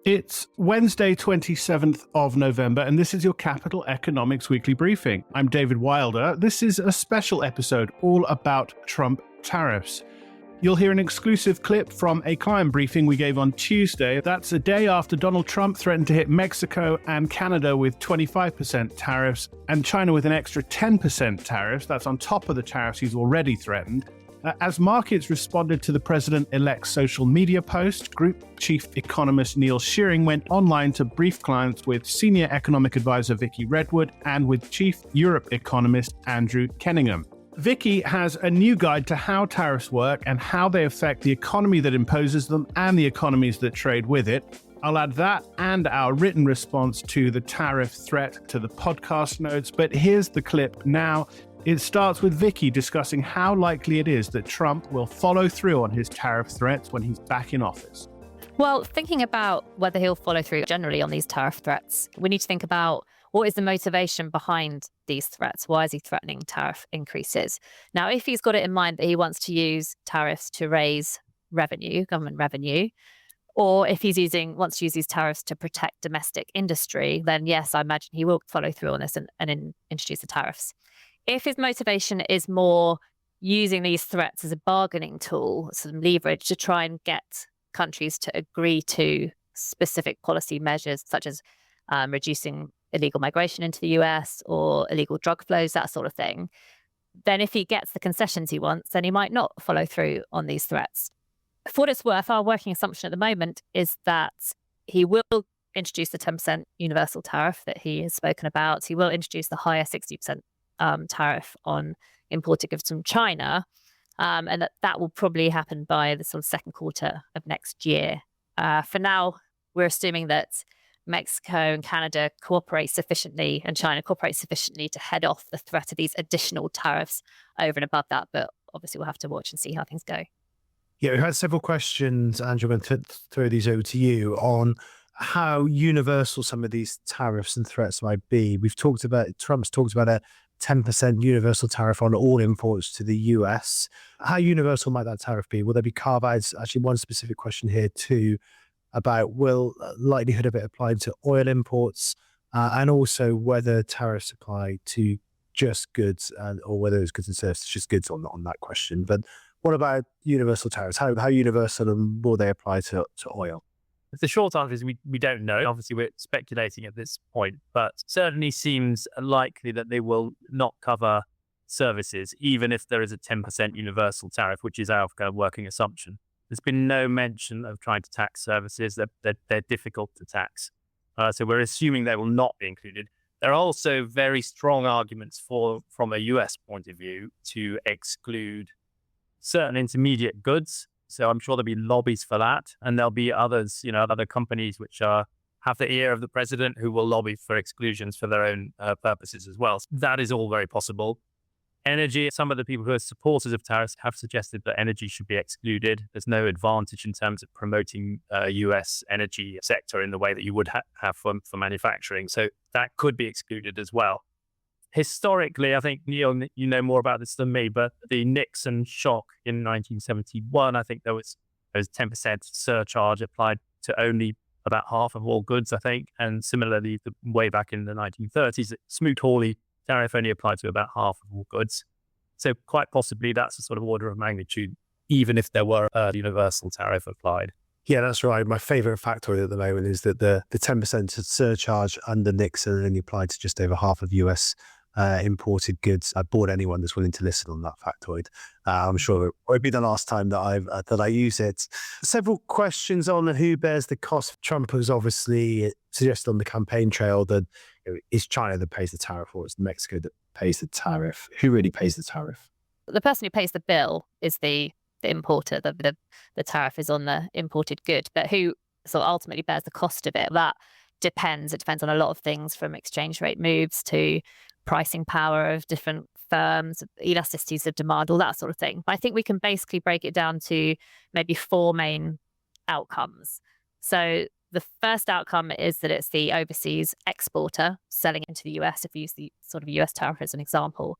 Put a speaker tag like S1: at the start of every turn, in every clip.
S1: It's Wednesday, 27th of November, and this is your Capital Economics Weekly Briefing. I'm David Wilder. This is a special episode all about Trump tariffs. You'll hear an exclusive clip from a client briefing we gave on Tuesday. That's a day after Donald Trump threatened to hit Mexico and Canada with 25% tariffs and China with an extra 10% tariffs. That's on top of the tariffs he's already threatened. As markets responded to the president-elect's social media post, Group Chief Economist Neil Shearing went online to brief clients with Senior Economic Advisor Vicky Redwood and with Chief Europe Economist Andrew Kenningham. Vicky has a new guide to how tariffs work and how they affect the economy that imposes them and the economies that trade with it. I'll add that and our written response to the tariff threat to the podcast notes, but here's the clip now. It starts with Vicky discussing how likely it is that Trump will follow through on his tariff threats when he's back in office.
S2: Well, thinking about whether he'll follow through generally on these tariff threats, we need to think about what is the motivation behind these threats? Why is he threatening tariff increases? Now, if he's got it in mind that he wants to use tariffs to raise revenue, government revenue, or if he's wants to use these tariffs to protect domestic industry, then yes, I imagine he will follow through on this and introduce the tariffs. If his motivation is more using these threats as a bargaining tool, some leverage to try and get countries to agree to specific policy measures, such as reducing illegal migration into the US or illegal drug flows, that sort of thing, then if he gets the concessions he wants, then he might not follow through on these threats. For what it's worth, our working assumption at the moment is that he will introduce the 10% universal tariff that he has spoken about. He will introduce the higher 60% tariff on imported goods from China, and that will probably happen by the sort of second quarter of next year. For now, we're assuming that Mexico and Canada cooperate sufficiently and China cooperates sufficiently to head off the threat of these additional tariffs over and above that. But obviously, we'll have to watch and see how things go.
S3: Yeah, we've had several questions, Andrew. I'm going to throw these over to you on how universal some of these tariffs and threats might be. Trump's talked about a 10% universal tariff on all imports to the US. How universal might that tariff be? Will there be carve-outs? Actually, one specific question here too about will likelihood of it applying to oil imports and also whether tariffs apply to just goods or whether it's goods and services, just goods on that question. But what about universal tariffs? How universal will they apply to oil?
S4: The short answer is we don't know. Obviously, we're speculating at this point, but certainly seems likely that they will not cover services, even if there is a 10% universal tariff, which is our kind of working assumption. There's been no mention of trying to tax services. They're difficult to tax. So we're assuming they will not be included. There are also very strong arguments from a US point of view, to exclude certain intermediate goods. So I'm sure there'll be lobbies for that. And there'll be others, other companies which have the ear of the president who will lobby for exclusions for their own purposes as well. So that is all very possible. Energy, some of the people who are supporters of tariffs have suggested that energy should be excluded. There's no advantage in terms of promoting US energy sector in the way that you would have for manufacturing. So that could be excluded as well. Historically, I think, Neil, you know more about this than me, but the Nixon shock in 1971, I think there was 10% surcharge applied to only about half of all goods, I think. And similarly, way back in the 1930s, the Smoot-Hawley tariff only applied to about half of all goods. So quite possibly that's a sort of order of magnitude, even if there were a universal tariff applied.
S3: Yeah, that's right. My favorite factoid at the moment is that the 10% surcharge under Nixon only applied to just over half of US imported goods. I bored anyone that's willing to listen on that factoid. I'm sure it won't be the last time that I use it. Several questions on who bears the cost. Trump has obviously suggested on the campaign trail that it's China that pays the tariff or it's Mexico that pays the tariff. Who really pays the tariff?
S2: The person who pays the bill is the importer. The tariff is on the imported good, but who sort of ultimately bears the cost of it? That depends. It depends on a lot of things, from exchange rate moves to pricing power of different firms, elasticities of demand, all that sort of thing. But I think we can basically break it down to maybe four main outcomes. So the first outcome is that it's the overseas exporter selling into the US. If we use the sort of US tariff as an example,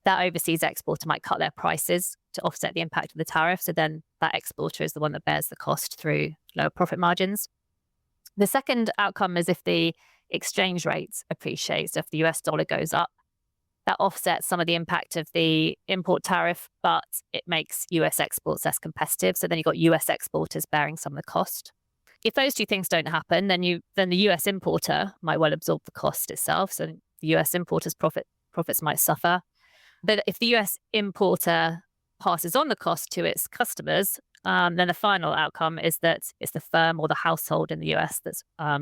S2: that overseas exporter might cut their prices to offset the impact of the tariff. So then that exporter is the one that bears the cost through lower profit margins. The second outcome is if the exchange rate appreciates, if the US dollar goes up, that offsets some of the impact of the import tariff, but it makes US exports less competitive. So then you've got US exporters bearing some of the cost. If those two things don't happen, then the US importer might well absorb the cost itself. So the US importer's profits might suffer. But if the US importer passes on the cost to its customers, then the final outcome is that it's the firm or the household in the US that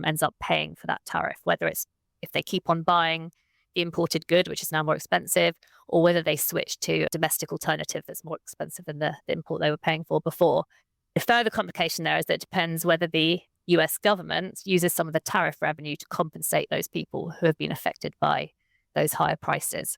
S2: ends up paying for that tariff, whether it's if they keep on buying the imported good, which is now more expensive, or whether they switch to a domestic alternative that's more expensive than the import they were paying for before. The further complication there is that it depends whether the US government uses some of the tariff revenue to compensate those people who have been affected by those higher prices.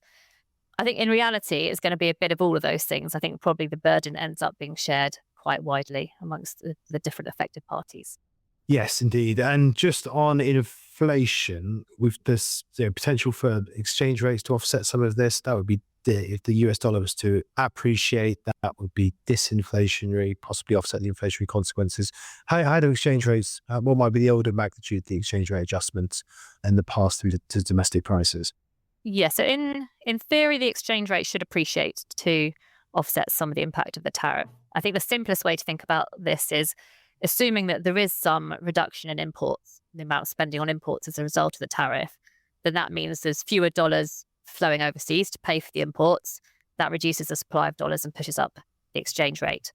S2: I think in reality, it's going to be a bit of all of those things. I think probably the burden ends up being shared quite widely amongst the different affected parties.
S3: Yes, indeed. And just on inflation, with this potential for exchange rates to offset some of this, that would be if the US dollar was to appreciate, that would be disinflationary, possibly offset the inflationary consequences. How do exchange rates, what might be the order of magnitude of the exchange rate adjustments and the pass through to domestic prices?
S2: Yeah, so in theory, the exchange rate should appreciate to offset some of the impact of the tariff. I think the simplest way to think about this is assuming that there is some reduction in imports, the amount of spending on imports as a result of the tariff, then that means there's fewer dollars flowing overseas to pay for the imports. That reduces the supply of dollars and pushes up the exchange rate.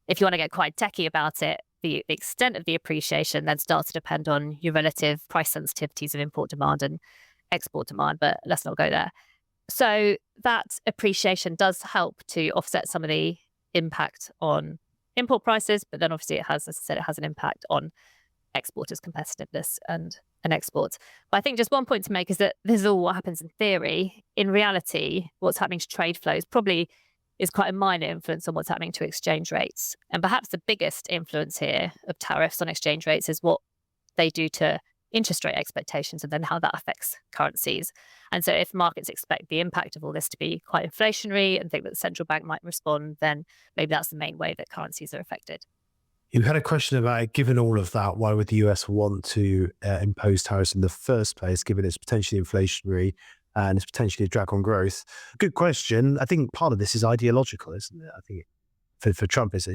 S2: If you want to get quite techie about it, the extent of the appreciation then starts to depend on your relative price sensitivities of import demand and export demand, but let's not go there. So that appreciation does help to offset some of the impact on import prices, but then obviously it has, as I said, it has an impact on exporters' competitiveness and exports. But I think just one point to make is that this is all what happens in theory. In reality, what's happening to trade flows probably is quite a minor influence on what's happening to exchange rates. And perhaps the biggest influence here of tariffs on exchange rates is what they do to interest rate expectations and then how that affects currencies. And so if markets expect the impact of all this to be quite inflationary and think that the central bank might respond, then maybe that's the main way that currencies are affected.
S3: You had a question about, given all of that, why would the US want to impose tariffs in the first place, given it's potentially inflationary and it's potentially a drag on growth? Good question. I think part of this is ideological, isn't it? I think for Trump, it's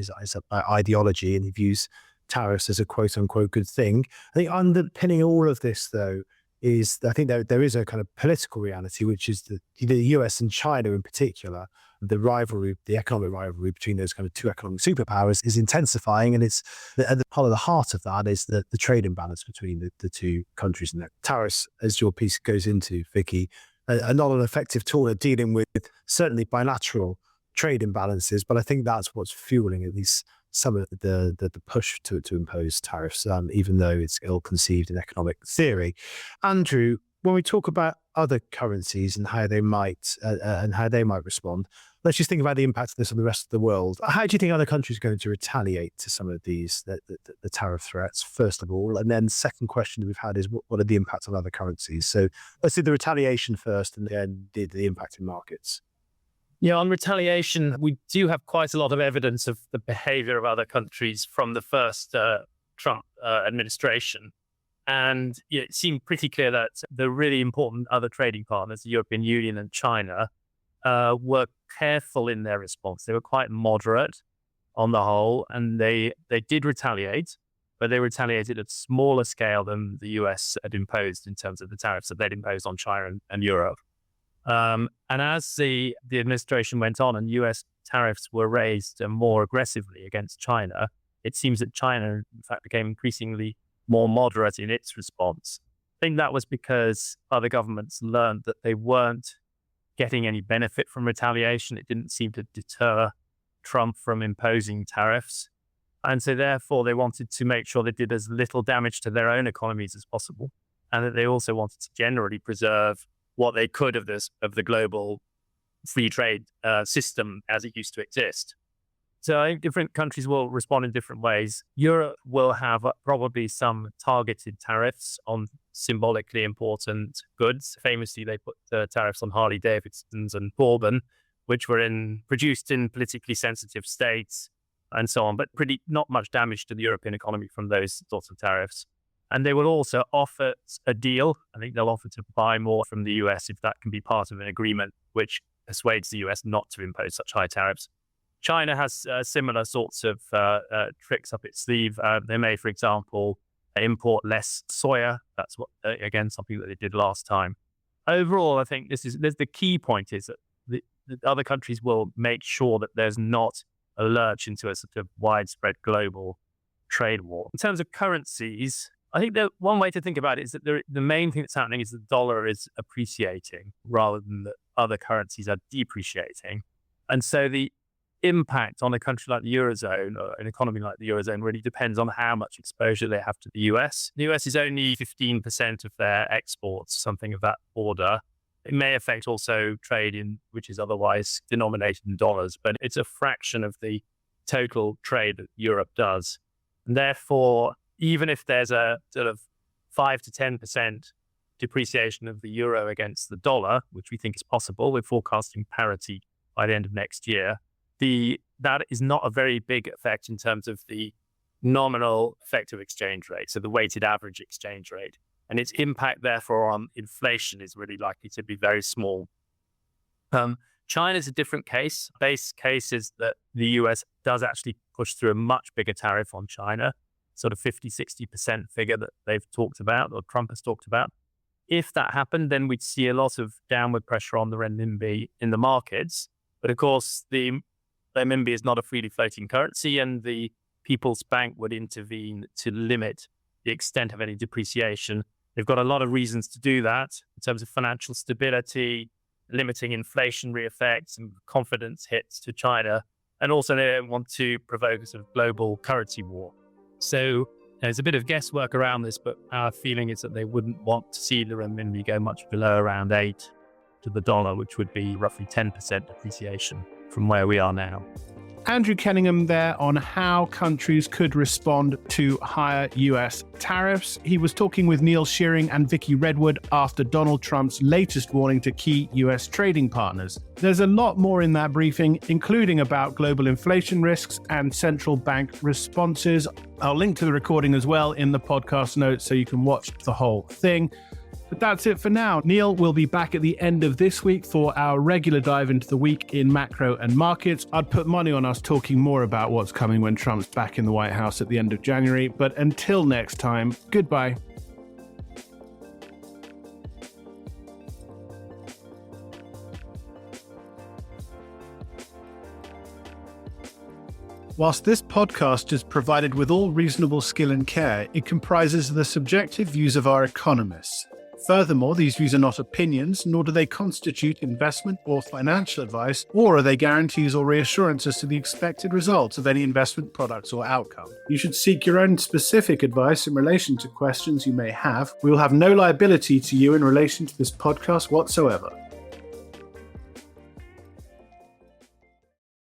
S3: ideology, and he views tariffs as a quote unquote good thing. I think underpinning all of this, though, is I think there is a kind of political reality, which is the US and China in particular, the rivalry, the economic rivalry between those kind of two economic superpowers is intensifying. And it's at the part of the heart of that is the trade imbalance between the two countries. And that tariffs, as your piece goes into, Vicky, are not an effective tool at dealing with certainly bilateral trade imbalances. But I think that's what's fueling at least some of the push to impose tariffs, even though it's ill-conceived in economic theory. Andrew, when we talk about other currencies and how they might respond, let's just think about the impact of this on the rest of the world. How do you think other countries are going to retaliate to some of these the tariff threats, first of all? And then second question that we've had is what are the impacts on other currencies? So let's do the retaliation first and then the impact in markets.
S4: Yeah, on retaliation, we do have quite a lot of evidence of the behavior of other countries from the first Trump administration. And it seemed pretty clear that the really important other trading partners, the European Union and China, were careful in their response. They were quite moderate on the whole, and they did retaliate, but they retaliated at smaller scale than the US had imposed in terms of the tariffs that they'd imposed on China and Europe. And as the administration went on and US tariffs were raised more aggressively against China, it seems that China, in fact, became increasingly more moderate in its response. I think that was because other governments learned that they weren't getting any benefit from retaliation. It didn't seem to deter Trump from imposing tariffs. And so therefore, they wanted to make sure they did as little damage to their own economies as possible. And that they also wanted to generally preserve what they could of the global free trade system as it used to exist. So I think different countries will respond in different ways. Europe will have probably some targeted tariffs on symbolically important goods. Famously, they put tariffs on Harley Davidsons and Bourbon, which were produced in politically sensitive states and so on, but not much damage to the European economy from those sorts of tariffs. And they will also offer a deal. I think they'll offer to buy more from the US if that can be part of an agreement which persuades the US not to impose such high tariffs. China has similar sorts of tricks up its sleeve. They may, for example, import less soya. That's again, something that they did last time. Overall, I think the key point is that the other countries will make sure that there's not a lurch into a sort of widespread global trade war. In terms of currencies, I think that one way to think about it is that the main thing that's happening is the dollar is appreciating rather than that other currencies are depreciating. And so the impact on a country like the Eurozone or an economy like the Eurozone really depends on how much exposure they have to the US. The US is only 15% of their exports, something of that order. It may affect also trade which is otherwise denominated in dollars, but it's a fraction of the total trade that Europe does. And therefore, even if there's a sort of 5 to 10% depreciation of the euro against the dollar, which we think is possible, we're forecasting parity by the end of next year, that is not a very big effect in terms of the nominal effective exchange rate, so the weighted average exchange rate. And its impact, therefore, on inflation is really likely to be very small. China's a different case. Base case is that the US does actually push through a much bigger tariff on China, sort of 50, 60% figure that they've talked about, or Trump has talked about. If that happened, then we'd see a lot of downward pressure on the renminbi in the markets. But of course, the renminbi is not a freely floating currency, and the People's Bank would intervene to limit the extent of any depreciation. They've got a lot of reasons to do that in terms of financial stability, limiting inflationary effects and confidence hits to China. And also they don't want to provoke a sort of global currency war. So there's a bit of guesswork around this, but our feeling is that they wouldn't want to see the renminbi go much below around 8 to the dollar, which would be roughly 10% depreciation from where we are now.
S1: Andrew Kenningham there on how countries could respond to higher US tariffs. He was talking with Neil Shearing and Vicky Redwood after Donald Trump's latest warning to key US trading partners. There's a lot more in that briefing, including about global inflation risks and central bank responses. I'll link to the recording as well in the podcast notes so you can watch the whole thing. But that's it for now. Neil will be back at the end of this week for our regular dive into the week in macro and markets. I'd put money on us talking more about what's coming when Trump's back in the White House at the end of January. But until next time, goodbye. Whilst this podcast is provided with all reasonable skill and care, it comprises the subjective views of our economists. Furthermore, these views are not opinions, nor do they constitute investment or financial advice, or are they guarantees or reassurances to the expected results of any investment products or outcome. You should seek your own specific advice in relation to questions you may have. We will have no liability to you in relation to this podcast whatsoever.